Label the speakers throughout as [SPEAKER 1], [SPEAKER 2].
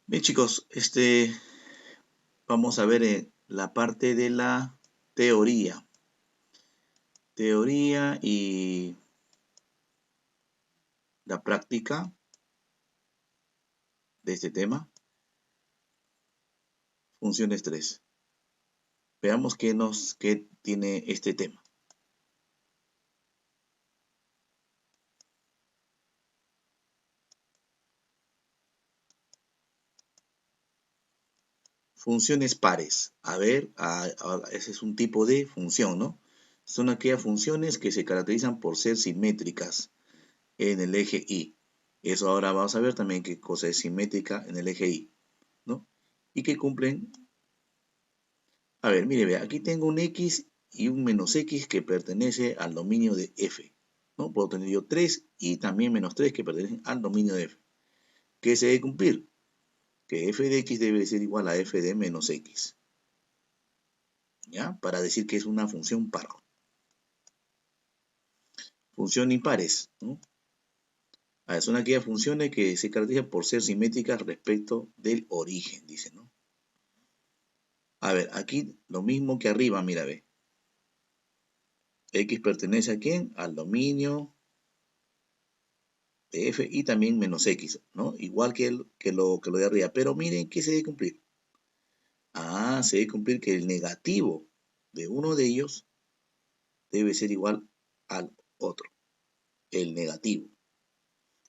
[SPEAKER 1] Bien, chicos, vamos a ver la parte de la teoría. Teoría y la práctica de este tema. Funciones 3. Veamos qué tiene este tema. Funciones pares. A ver, ese es un tipo de función, ¿no? Son aquellas funciones que se caracterizan por ser simétricas en el eje Y. Eso ahora vamos a ver también qué cosa es simétrica en el eje Y, ¿no? Y que cumplen. A ver, mire, vea, aquí tengo un X y un menos X que pertenece al dominio de F, ¿no? Puedo tener yo 3 y también menos 3 que pertenecen al dominio de F. ¿Qué se debe cumplir? Que F de X debe ser igual a F de menos X, ¿ya? Para decir que es una función par. Función impares, ¿no? Son aquellas funciones que se caracterizan por ser simétricas respecto del origen, dice, ¿no? A ver, aquí lo mismo que arriba, mira, ve. X pertenece a quién? Al dominio de F y también menos X, ¿no? Igual que lo de arriba. Pero miren qué se debe cumplir. Se debe cumplir que el negativo de uno de ellos debe ser igual al otro. El negativo.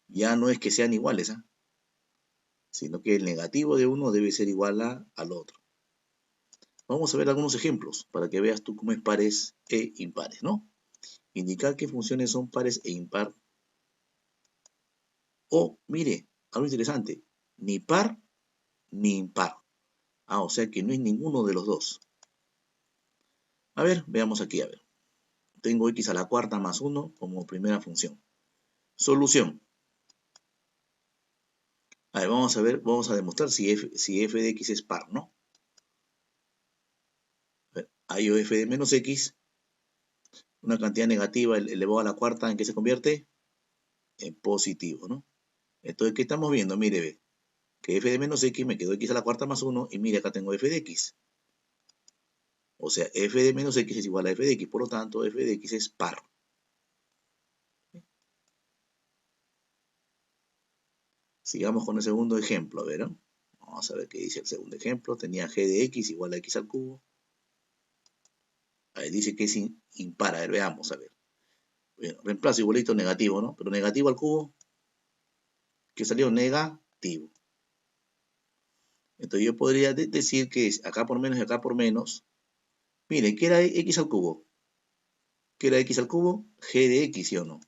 [SPEAKER 1] Ya no es que sean iguales, sino que el negativo de uno debe ser igual al otro. Vamos a ver algunos ejemplos para que veas tú cómo es pares e impares, ¿no? Indicar qué funciones son pares e impar. O, mire, algo interesante, ni par ni impar. O sea que no es ninguno de los dos. A ver, veamos aquí, a ver. Tengo x a la cuarta más 1 como primera función. Solución. A ver, vamos a demostrar si f de x es par, ¿no? A ver, hay o f de menos x, una cantidad negativa elevado a la cuarta, ¿en qué se convierte? En positivo, ¿no? Entonces, ¿qué estamos viendo? Mire, ve, que f de menos x me quedó x a la cuarta más 1 y mire, acá tengo f de x. O sea, f de menos x es igual a f de x, por lo tanto, f de x es par. Sigamos con el segundo ejemplo, a ver, ¿no? Vamos a ver qué dice el segundo ejemplo. Tenía g de x igual a x al cubo. Ahí dice que es impar. A ver, veamos, a ver. Bueno, reemplazo igualito negativo, ¿no? Pero negativo al cubo, que salió negativo. Entonces yo podría decir que es acá por menos y acá por menos. Miren, ¿qué era x al cubo? ¿Qué era x al cubo? G de x, ¿sí o no?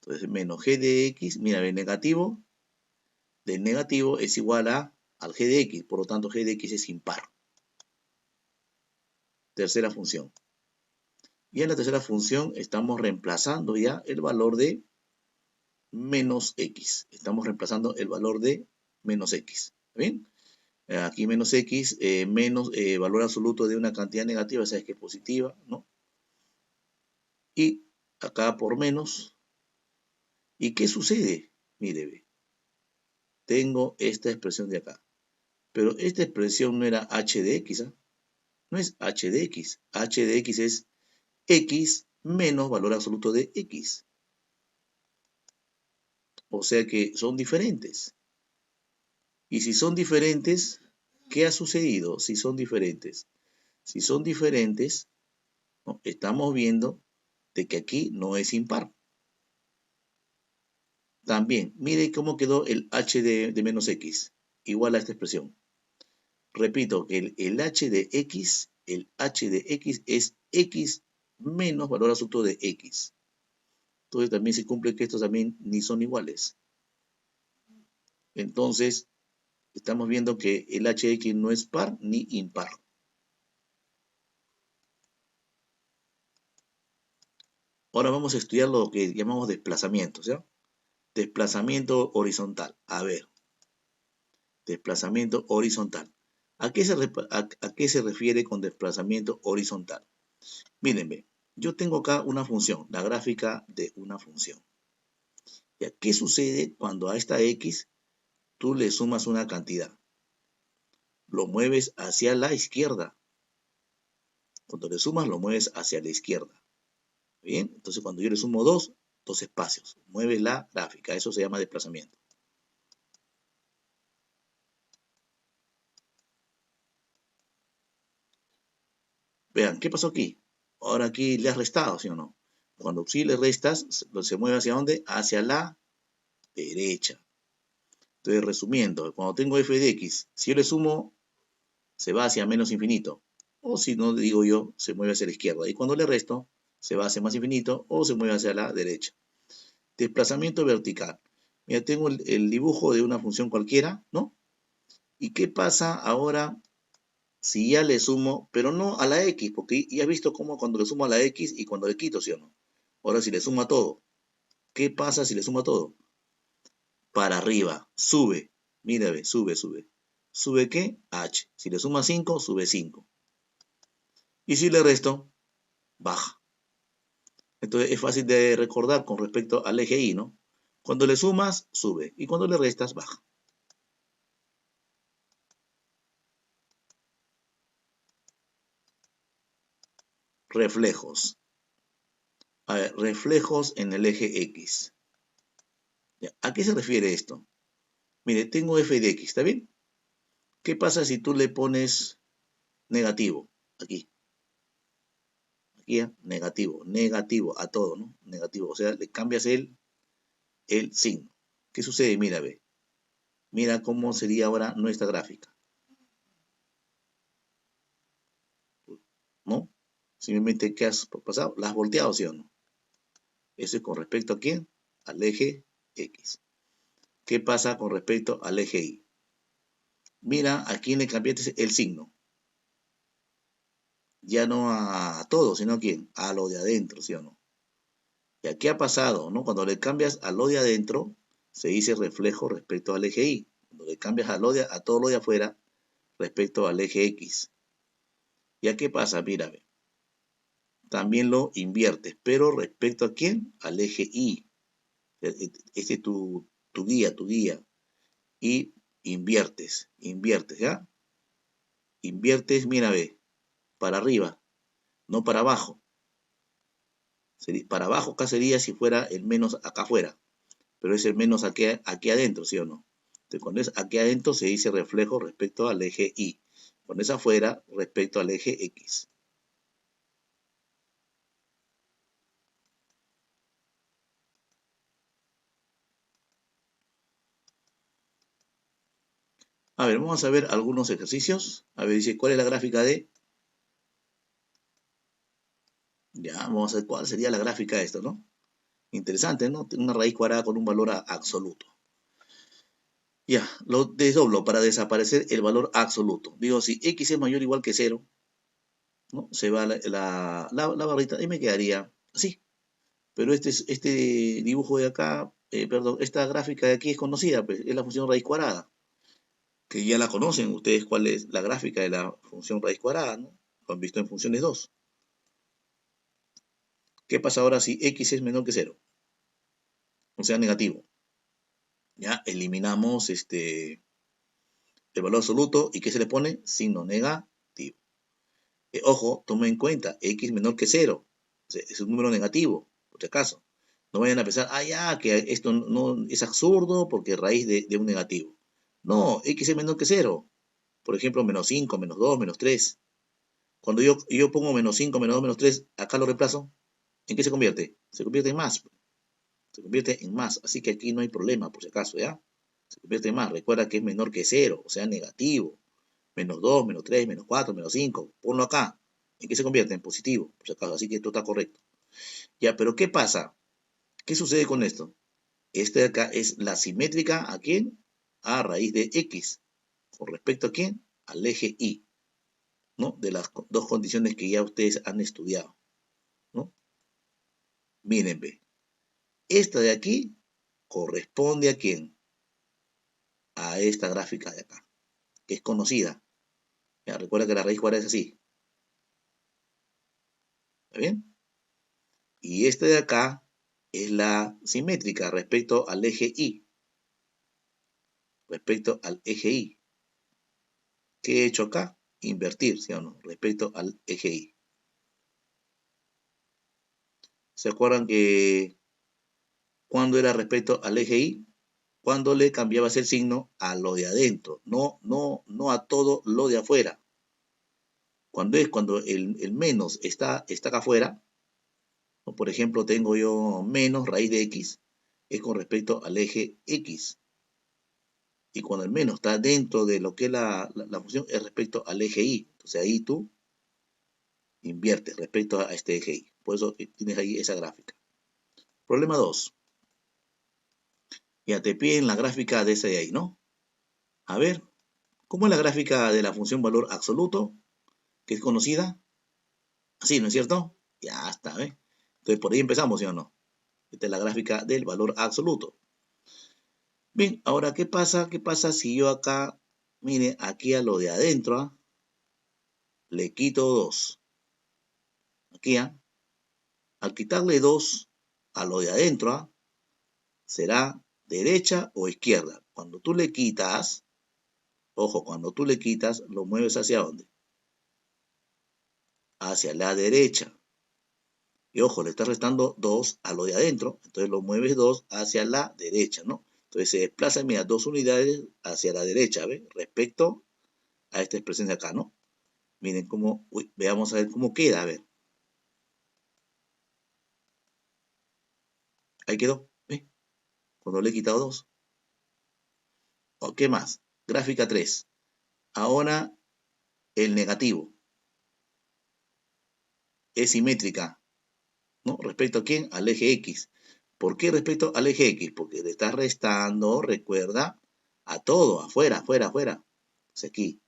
[SPEAKER 1] Entonces menos g de x, mira, el negativo del negativo es igual al g de x. Por lo tanto, g de x es impar. Tercera función. Y en la tercera función estamos reemplazando ya el valor de menos x. Estamos reemplazando el valor de menos x. ¿Bien? Aquí menos x, menos valor absoluto de una cantidad negativa, sabes que es positiva, ¿no? Y acá por menos. ¿Y qué sucede? Mire, ve, tengo esta expresión de acá. Pero esta expresión no era h de x, no es h de x. H de x es x menos valor absoluto de x. O sea que son diferentes. Y si son diferentes, ¿qué ha sucedido si son diferentes? Si son diferentes, ¿no? Estamos viendo de que aquí no es impar. También, mire cómo quedó el h de menos x, igual a esta expresión. Repito que el h de x es x menos valor absoluto de x. Entonces también se cumple que estos también ni son iguales. Entonces, estamos viendo que el h de x no es par ni impar. Ahora vamos a estudiar lo que llamamos desplazamientos, ¿ya? Desplazamiento horizontal. A ver, desplazamiento horizontal. ¿A qué se refiere con desplazamiento horizontal? Mírenme, yo tengo acá una función, la gráfica de una función. ¿Ya? ¿Qué sucede cuando a esta x tú le sumas una cantidad, lo mueves hacia la izquierda. Cuando le sumas, lo mueves hacia la izquierda. Bien, entonces cuando yo le sumo 2 espacios, mueve la gráfica, eso se llama desplazamiento. Vean, ¿qué pasó aquí? Ahora aquí le has restado, ¿sí o no? Cuando sí le restas, se mueve hacia dónde? Hacia la derecha. Entonces, resumiendo, cuando tengo f de x, si yo le sumo, se va hacia menos infinito. O si no, digo yo, se mueve hacia la izquierda. Y cuando le resto, se va hacia más infinito o se mueve hacia la derecha. Desplazamiento vertical. Mira, tengo el dibujo de una función cualquiera, ¿no? ¿Y qué pasa ahora si ya le sumo, pero no a la x? Porque ya has visto cómo cuando le sumo a la x y cuando le quito, ¿sí o no? Ahora si le sumo a todo, ¿qué pasa si le sumo a todo? Para arriba, sube. Mira, ve, sube, sube. ¿Sube qué? H. Si le suma 5, sube 5. Y si le resto, baja. Entonces es fácil de recordar con respecto al eje Y, ¿no? Cuando le sumas, sube. Y cuando le restas, baja. Reflejos. A ver, reflejos en el eje X. ¿A qué se refiere esto? Mire, tengo f de x, ¿está bien? ¿Qué pasa si tú le pones negativo? Aquí. Aquí, negativo, negativo a todo, ¿no? Negativo, o sea, le cambias el signo. ¿Qué sucede? Mira, ve. Mira cómo sería ahora nuestra gráfica, ¿no? Simplemente, ¿qué has pasado? ¿La has volteado, sí o no? Eso es con respecto a quién? Al eje X. ¿Qué pasa con respecto al eje Y? Mira, a quién le cambiaste el signo. Ya no a todo, sino a quién? A lo de adentro, ¿sí o no? ¿Y a qué ha pasado, no? Cuando le cambias a lo de adentro, se dice reflejo respecto al eje Y. Cuando le cambias a todo lo de afuera, respecto al eje X. ¿Y a qué pasa? Mírame. También lo inviertes, pero respecto a quién? Al eje Y. Este es tu guía. Y inviertes, ¿ya? Inviertes, mira, ve, para arriba, no para abajo. Para abajo acá sería si fuera el menos acá afuera, pero es el menos aquí adentro, ¿sí o no? Entonces, cuando es aquí adentro se dice reflejo respecto al eje Y. Cuando es afuera, respecto al eje X. A ver, vamos a ver algunos ejercicios. A ver, dice, ¿cuál es la gráfica de? Ya, vamos a ver cuál sería la gráfica de esto, ¿no? Interesante, ¿no? Una raíz cuadrada con un valor absoluto. Ya, lo desdoblo para desaparecer el valor absoluto. Digo, si x es mayor o igual que 0, ¿no? Se va la barrita y me quedaría así. Pero este dibujo de acá, perdón, esta gráfica de aquí es conocida, pues, es la función raíz cuadrada, que ya la conocen ustedes cuál es la gráfica de la función raíz cuadrada, ¿no? Lo han visto en funciones 2. ¿Qué pasa ahora si x es menor que 0? O sea, negativo. Ya eliminamos el valor absoluto y ¿qué se le pone? Signo negativo. Ojo, tome en cuenta, x menor que 0. Es un número negativo, por si acaso. No vayan a pensar, ya, que esto no es absurdo porque es raíz de un negativo. No, x es menor que 0. Por ejemplo, menos 5, menos 2, menos 3. Cuando yo pongo menos 5, menos 2, menos 3, acá lo reemplazo, ¿en qué se convierte? Se convierte en más. Se convierte en más. Así que aquí no hay problema, por si acaso, ¿ya? Se convierte en más. Recuerda que es menor que 0, o sea, negativo. Menos 2, menos 3, menos 4, menos 5. Ponlo acá. ¿En qué se convierte? En positivo, por si acaso. Así que esto está correcto. Ya, pero ¿qué pasa? ¿Qué sucede con esto? Esta de acá es la simétrica, ¿a quién? A raíz de x. ¿Con respecto a quién? Al eje Y, ¿no? De las dos condiciones que ya ustedes han estudiado, ¿no? Miren, ve. Esta de aquí corresponde a quién? A esta gráfica de acá, que es conocida. Ya, recuerda que la raíz cuadrada es así. ¿Está bien? Y esta de acá es la simétrica respecto al eje Y. respecto al eje Y. ¿Qué he hecho acá? Invertir, ¿sí o no? Respecto al eje Y. ¿Se acuerdan que cuando era respecto al eje Y? Cuando le cambiabas el signo a lo de adentro, no a todo lo de afuera. Cuando el menos está acá afuera, ¿no? Por ejemplo, tengo yo menos raíz de X, es con respecto al eje X. Y cuando el menos está dentro de lo que es la función, es respecto al eje Y. Entonces ahí tú inviertes respecto a este eje Y. Por eso tienes ahí esa gráfica. Problema 2. Ya te piden la gráfica de ese de ahí, ¿no? A ver, ¿cómo es la gráfica de la función valor absoluto? Que es conocida. Así, ¿no es cierto? Ya está, ¿eh? Entonces por ahí empezamos, ¿sí o no? Esta es la gráfica del valor absoluto. Bien, ahora, ¿qué pasa? ¿Qué pasa si yo acá, mire, aquí a lo de adentro, le quito 2? Aquí, al quitarle 2 a lo de adentro, será derecha o izquierda. Cuando tú le quitas, ojo, cuando tú le quitas, lo mueves ¿hacia dónde? Hacia la derecha. Y ojo, le estás restando 2 a lo de adentro, entonces lo mueves 2 hacia la derecha, ¿no? Entonces se desplaza, mira, 2 unidades hacia la derecha, ¿ves? Respecto a esta expresión de acá, ¿no? Miren cómo, veamos a ver cómo queda, a ver. Ahí quedó, ¿ves? Cuando le he quitado 2. ¿O qué más? Gráfica 3. Ahora el negativo. Es simétrica, ¿no? ¿Respecto a quién? Al eje X. ¿Por qué respecto al eje X? Porque le estás restando, recuerda, a todo, afuera, afuera, afuera. Pues aquí.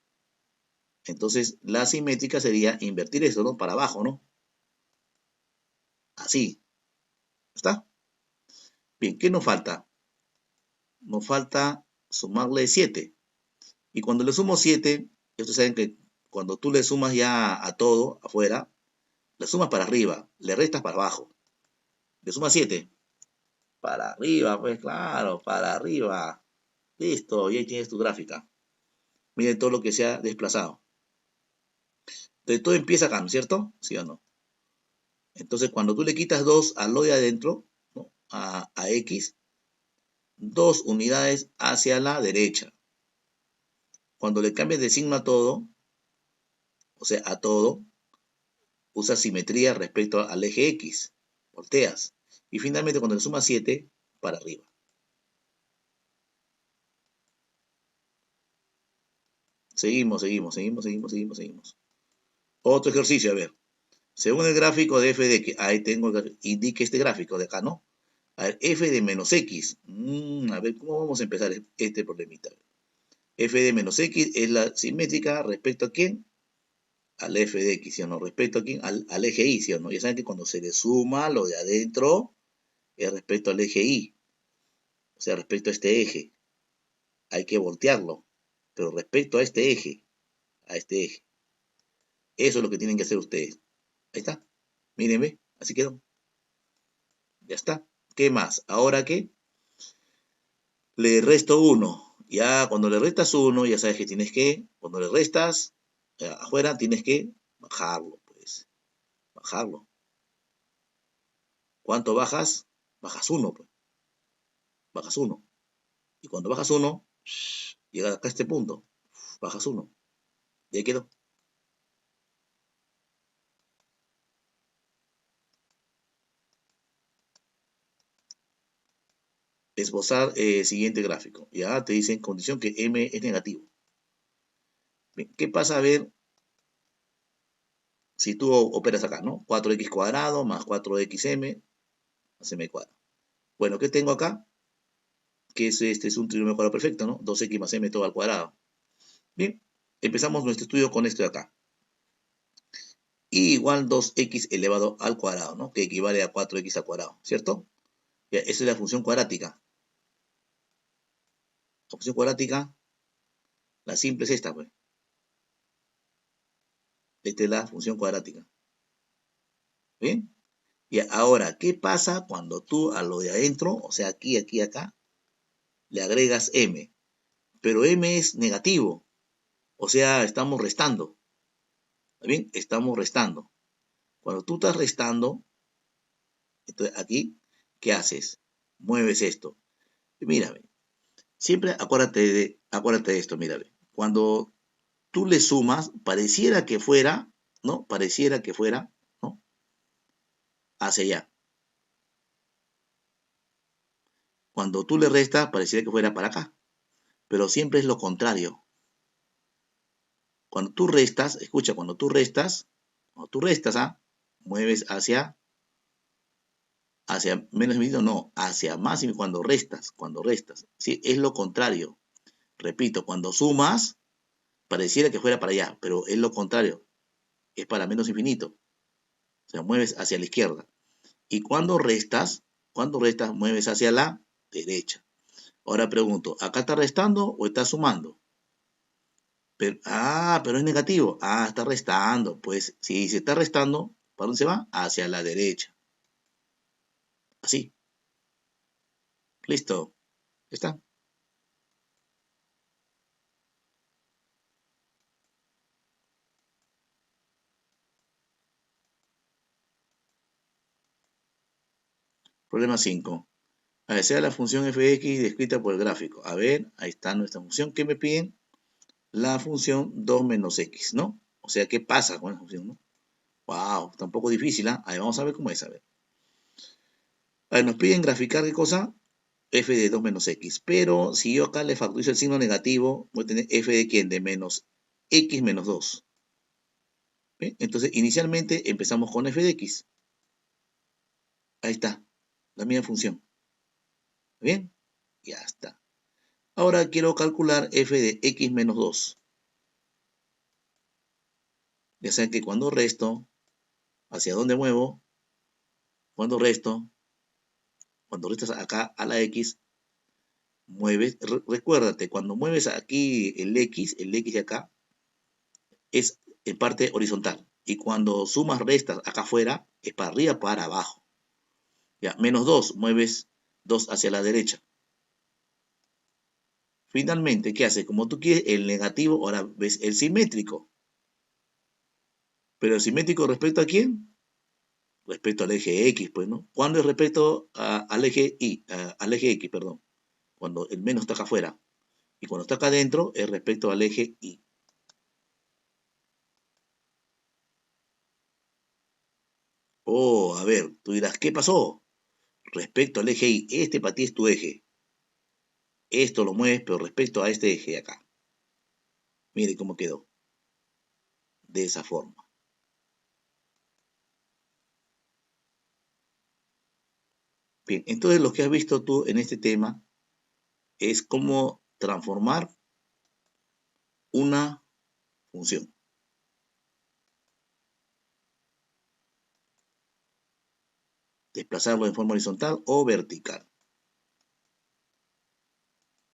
[SPEAKER 1] Entonces, la simétrica sería invertir eso, ¿no? Para abajo, ¿no? Así. ¿Está? Bien, ¿qué nos falta? Nos falta sumarle 7. Y cuando le sumo 7, ustedes saben que cuando tú le sumas ya a todo, afuera, le sumas para arriba, le restas para abajo. Le sumas 7. Para arriba, pues claro, para arriba. Listo, y ahí tienes tu gráfica. Miren todo lo que se ha desplazado. Entonces todo empieza acá, ¿no es cierto? ¿Sí o no? Entonces cuando tú le quitas 2 a lo de adentro, ¿no? a X, 2 unidades hacia la derecha. Cuando le cambias de signo a todo, o sea, a todo, usas simetría respecto al eje X. Volteas. Y finalmente cuando le sumas 7, para arriba. Seguimos. Otro ejercicio, a ver. Según el gráfico de f de x, ahí tengo, indique este gráfico de acá, ¿no? A ver, f de menos x. A ver, ¿cómo vamos a empezar este problemita? F de menos x es la simétrica respecto a quién? Al f de x, ¿sí o no? Respecto a quién? Al eje y, ¿sí o no? Ya saben que cuando se le suma lo de adentro es respecto al eje y. O sea, respecto a este eje. Hay que voltearlo. Pero respecto a este eje. A este eje. Eso es lo que tienen que hacer ustedes. Ahí está. Mírenme. Así quedó. Ya está. ¿Qué más? ¿Ahora qué? Le resto 1. Ya cuando le restas 1, ya sabes que tienes que, cuando le restas afuera, tienes que bajarlo, pues. Bajarlo. ¿Cuánto bajas? Bajas 1, pues. Bajas 1. Y cuando bajas 1, llega acá a este punto. Bajas 1. Y ahí quedó. Esbozar siguiente gráfico. Ya te dicen condición que m es negativo. Bien, ¿qué pasa? A ver si tú operas acá, ¿no? 4x cuadrado más 4xm más m cuadrado. Bueno, ¿qué tengo acá? Que este es un trinomio cuadrado perfecto, ¿no? 2x más m todo al cuadrado. Bien, empezamos nuestro estudio con esto de acá. Y igual 2x elevado al cuadrado, ¿no? Que equivale a 4x al cuadrado, ¿cierto? Ya, esa es la función cuadrática. La función cuadrática, la simple es esta, pues. Esta es la función cuadrática. ¿Bien? Y ahora, ¿qué pasa cuando tú a lo de adentro, o sea, aquí, acá, le agregas m? pero m es negativo, o sea, estamos restando. ¿Está bien? Estamos restando. Cuando tú estás restando, entonces aquí, ¿qué haces? Mueves esto. Y mírame, siempre acuérdate de esto, mírame. Cuando tú le sumas, pareciera que fuera, ¿no? Pareciera que fuera, ¿no? Hacia allá. Cuando tú le restas, pareciera que fuera para acá. Pero siempre es lo contrario. Cuando tú restas, escucha, cuando tú restas, ¿ah? Mueves hacia menos infinito, no, hacia más cuando restas, ¿sí? Es lo contrario. Repito, cuando sumas, pareciera que fuera para allá, pero es lo contrario, es para menos infinito. O sea, mueves hacia la izquierda. Y cuando restas, mueves hacia la derecha. Ahora pregunto, ¿acá está restando o está sumando? Pero es negativo. Ah, está restando. Pues si se está restando, ¿para dónde se va? Hacia la derecha. Así. Listo. Ya está. Problema 5. A ver, sea la función f de x descrita por el gráfico. A ver, ahí está nuestra función. ¿Qué me piden? La función 2 menos x, ¿no? O sea, ¿qué pasa con la función, no? Wow, está un poco difícil, ¿ah? Ahí vamos a ver cómo es, a ver. A ver, nos piden graficar qué cosa, f de 2 menos x. Pero si yo acá le factorizo el signo negativo, voy a tener f de quién, de menos x menos 2. ¿Ve? Entonces, inicialmente empezamos con f de x. Ahí está, la misma función. ¿Bien? Ya está. Ahora quiero calcular f de x menos 2. Ya saben que cuando resto, ¿hacia dónde muevo? Cuando restas acá a la x, mueves, recuérdate, cuando mueves aquí el x de acá, es en parte horizontal. Y cuando sumas restas acá afuera, es para arriba, para abajo. Ya, menos 2, mueves 2 hacia la derecha. Finalmente, ¿qué hace? Como tú quieres el negativo, ahora ves el simétrico. Pero el simétrico respecto a quién? Respecto al eje X, pues, ¿no? ¿Cuándo es respecto al eje al eje X, perdón? Cuando el menos está acá afuera. Y cuando está acá adentro, es respecto al eje Y. Oh, a ver, tú dirás, ¿qué pasó? Respecto al eje Y, este para ti es tu eje. Esto lo mueves, pero respecto a este eje de acá. Mire cómo quedó. De esa forma. Bien, entonces lo que has visto tú en este tema es cómo transformar una función. Desplazarlo en forma horizontal o vertical.